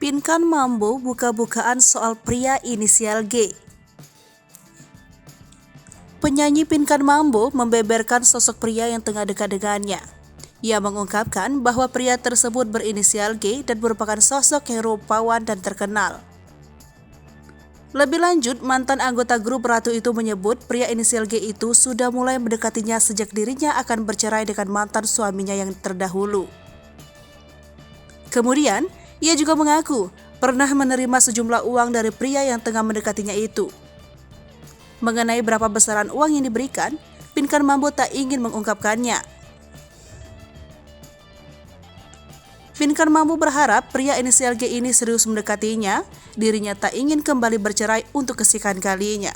Pinkan Mambo buka-bukaan soal pria inisial G. Penyanyi Pinkan Mambo membeberkan sosok pria yang tengah dekat dengannya. Ia mengungkapkan bahwa pria tersebut berinisial G dan merupakan sosok yang rupawan dan terkenal. Lebih lanjut, mantan anggota grup Ratu itu menyebut pria inisial G itu sudah mulai mendekatinya sejak dirinya akan bercerai dengan mantan suaminya yang terdahulu. Kemudian, ia juga mengaku pernah menerima sejumlah uang dari pria yang tengah mendekatinya itu. Mengenai berapa besaran uang yang diberikan, Pinkan Mambo tak ingin mengungkapkannya. Pinkan Mambo berharap pria inisial G ini serius mendekatinya, dirinya tak ingin kembali bercerai untuk kesekian kalinya.